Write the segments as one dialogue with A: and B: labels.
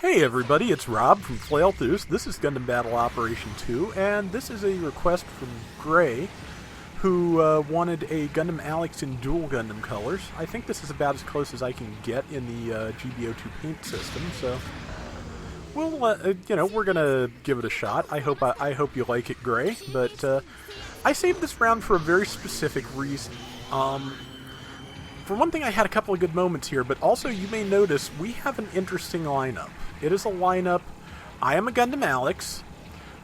A: Hey everybody, it's Rob from Flailthroughs. This is Gundam Battle Operation 2, and this is a request from Gray, who wanted a Gundam Alex in Duel Gundam colors. I think this is about as close as I can get in the GBO2 paint system, so we'll, we're gonna give it a shot. I hope you like it, Gray. But I saved this round for a very specific reason. For one thing, I had a couple of good moments here, but also you may notice we have an interesting lineup. It is a lineup. I am a Gundam Alex.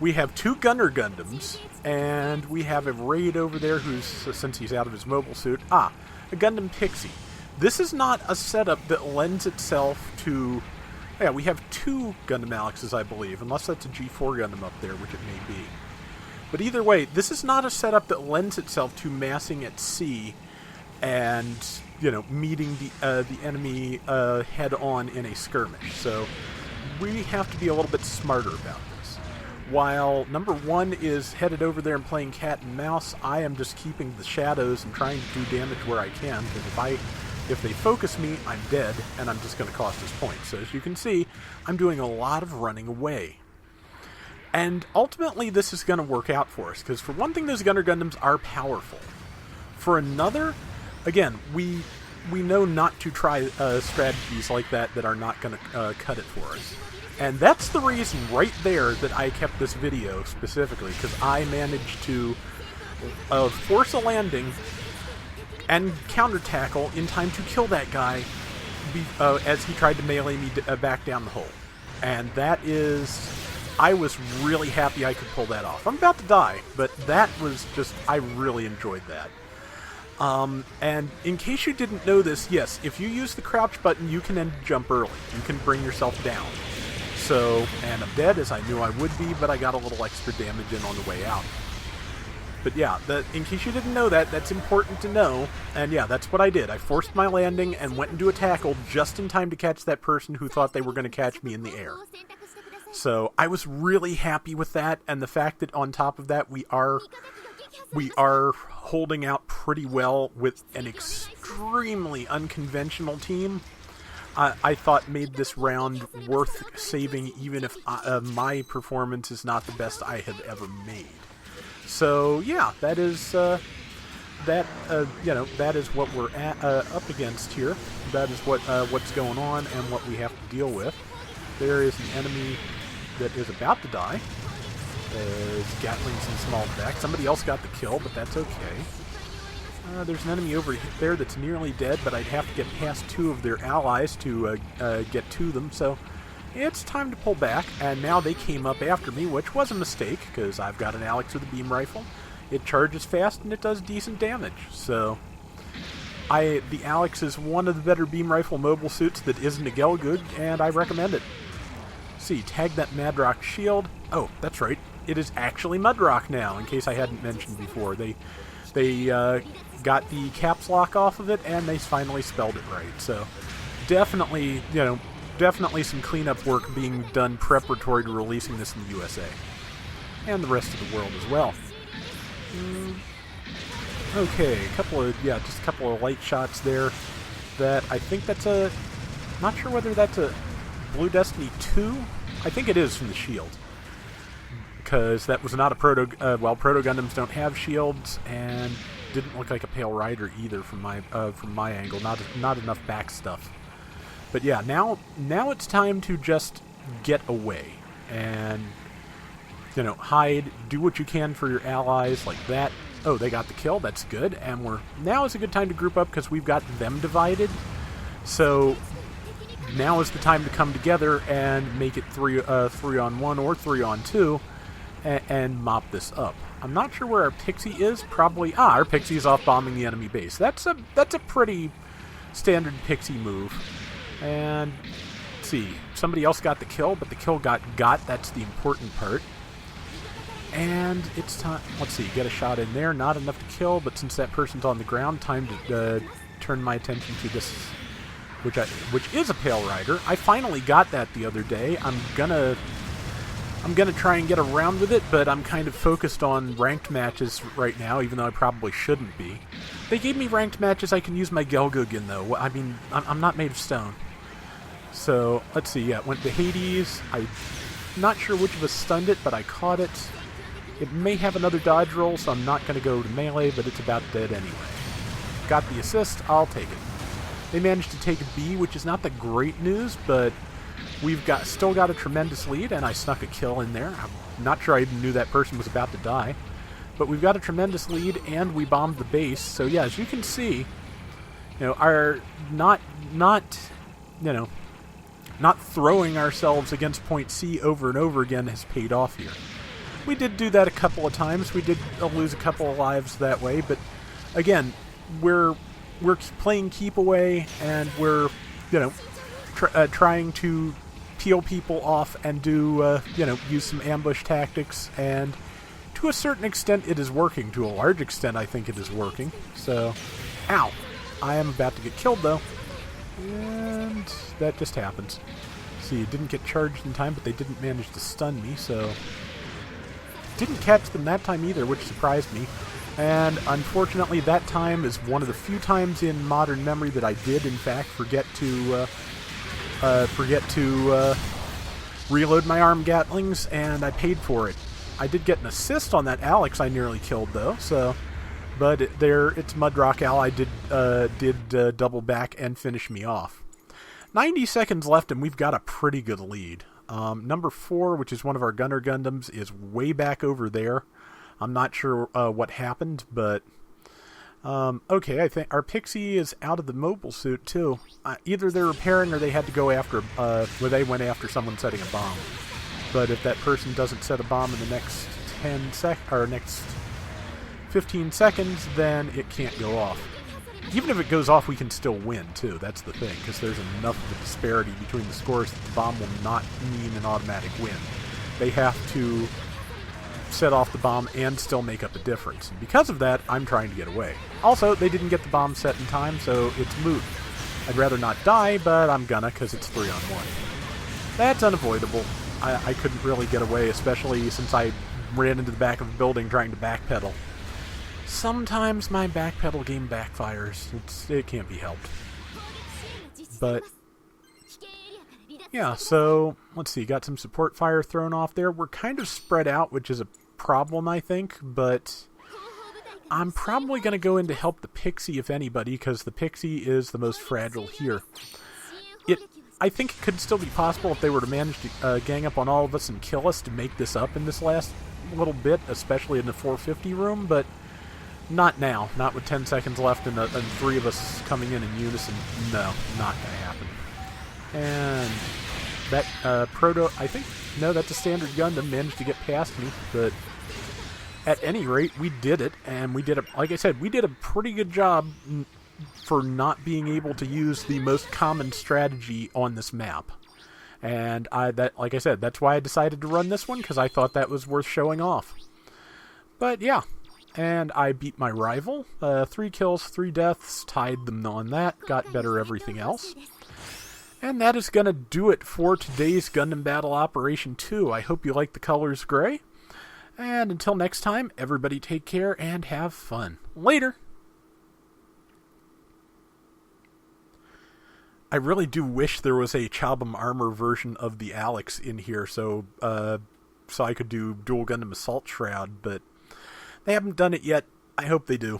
A: We have two Gunner Gundams, and we have a Raid over there who's, since he's out of his mobile suit, a Gundam Pixie. This is not a setup that lends itself to... Yeah, we have two Gundam Alexes, I believe, unless that's a G4 Gundam up there, which it may be. But either way, this is not a setup that lends itself to massing at sea and, meeting the enemy head-on in a skirmish. So we have to be a little bit smarter about this. While number one is headed over there and playing cat and mouse, I am just keeping the shadows and trying to do damage where I can, because if they focus me, I'm dead, and I'm just going to cost us points. So as you can see, I'm doing a lot of running away. And ultimately, this is going to work out for us, because for one thing, those Gunner Gundams are powerful. For another, again, we know not to try strategies like that are not going to cut it for us. And that's the reason right there that I kept this video specifically, because I managed to force a landing and counter tackle in time to kill that guy as he tried to melee me back down the hole. And that is... I was really happy I could pull that off. I'm about to die, but that was just... I really enjoyed that. And in case you didn't know this, yes, if you use the crouch button, you can end jump early. You can bring yourself down. So, and I'm dead, as I knew I would be, but I got a little extra damage in on the way out. But yeah, in case you didn't know that, that's important to know. And yeah, that's what I did. I forced my landing and went into a tackle just in time to catch that person who thought they were going to catch me in the air. So I was really happy with that, and the fact that on top of that we are holding out pretty well with an extremely unconventional team, I thought made this round worth saving, even if my performance is not the best I have ever made. So yeah, that is that is what we're up against here. That is what's going on and what we have to deal with. There is an enemy that is about to die. There's Gatlings and small back. Somebody else got the kill, but that's okay. There's an enemy over there that's nearly dead, but I'd have to get past two of their allies to get to them, so it's time to pull back. And now they came up after me, which was a mistake, because I've got an Alex with a beam rifle. It charges fast and it does decent damage, so... The Alex is one of the better beam rifle mobile suits that isn't a Gelgug, and I recommend it. See, tag that Madrock shield. Oh, that's right. It is actually Mudrock now, in case I hadn't mentioned before. They got the caps lock off of it, and they finally spelled it right. So, definitely, definitely some cleanup work being done preparatory to releasing this in the USA. And the rest of the world as well. Okay, just a couple of light shots there. That, I think that's a... Not sure whether that's a Blue Destiny 2? I think it is from the shield. Because that was not a Proto... Proto Gundams don't have shields, and didn't look like a Pale Rider either from my angle. Not enough back stuff. But yeah, now it's time to just get away. And, hide, do what you can for your allies, like that. Oh, they got the kill. That's good. And now is a good time to group up because we've got them divided. So now is the time to come together and make it 3-on-1 or 3-on-2 and mop this up. I'm not sure where our Pixie is. Probably our Pixie is off bombing the enemy base. That's a pretty standard Pixie move. And let's see, somebody else got the kill, but the kill got. That's the important part. And it's time, let's see, get a shot in there. Not enough to kill, but since that person's on the ground, time to turn my attention to this, which is a Pale Rider. I finally got that the other day. I'm gonna try and get around with it, but I'm kind of focused on ranked matches right now, even though I probably shouldn't be. They gave me ranked matches I can use my Gelgug in, though. I mean, I'm not made of stone. So, let's see, yeah, it went to Hades. I'm not sure which of us stunned it, but I caught it. It may have another dodge roll, so I'm not going to go to melee, but it's about dead anyway. Got the assist, I'll take it. They managed to take B, which is not the great news, but we've still got a tremendous lead, and I snuck a kill in there. I'm not sure I even knew that person was about to die. But we've got a tremendous lead, and we bombed the base. So yeah, as you can see, our not throwing ourselves against point C over and over again has paid off here. We did do that a couple of times. We did lose a couple of lives that way, but again, we're playing keep away, and we're trying to peel people off and do use some ambush tactics, and to a certain extent it is working. To a large extent I think it is working. So, ow. I am about to get killed though. And that just happens. See, it didn't get charged in time, but they didn't manage to stun me, so didn't catch them that time either, which surprised me. And unfortunately that time is one of the few times in modern memory that I did in fact forget to reload my arm gatlings, and I paid for it. I did get an assist on that Alex I nearly killed though, so but it's Mudrock Ally did double back and finish me off. 90 seconds left, and we've got a pretty good lead. Number 4, which is one of our gunner Gundams, is way back over there. I'm not sure what happened, but okay, I think our Pixie is out of the mobile suit too. Either they're repairing or they had to go after, they went after someone setting a bomb. But if that person doesn't set a bomb in the next 15 seconds, then it can't go off. Even if it goes off, we can still win, too. That's the thing, because there's enough of a disparity between the scores that the bomb will not mean an automatic win. They have to set off the bomb and still make up a difference. And because of that, I'm trying to get away. Also, they didn't get the bomb set in time, so it's moot. I'd rather not die, but I'm gonna, because it's 3-on-1. That's unavoidable. I couldn't really get away, especially since I ran into the back of the building trying to backpedal. Sometimes my backpedal game backfires. It can't be helped. But yeah, so let's see. Got some support fire thrown off there. We're kind of spread out, which is a problem, I think. But I'm probably going to go in to help the Pixie, if anybody, because the Pixie is the most fragile here. I think it could still be possible if they were to manage to gang up on all of us and kill us to make this up in this last little bit, especially in the 450 room, but not now. Not with 10 seconds left and 3 of us coming in unison. No, not going to happen. And that that's a standard Gundam, managed to get past me, but at any rate, we did it, and like I said, we did a pretty good job for not being able to use the most common strategy on this map. And like I said, that's why I decided to run this one, because I thought that was worth showing off. But yeah, and I beat my rival. 3 kills, 3 deaths, tied them on that, got better everything else. And that is going to do it for today's Gundam Battle Operation 2. I hope you like the colors gray. And until next time, everybody take care and have fun. Later! I really do wish there was a Chabam armor version of the Alex in here, so I could do Dual Gundam Assault Shroud, but they haven't done it yet. I hope they do.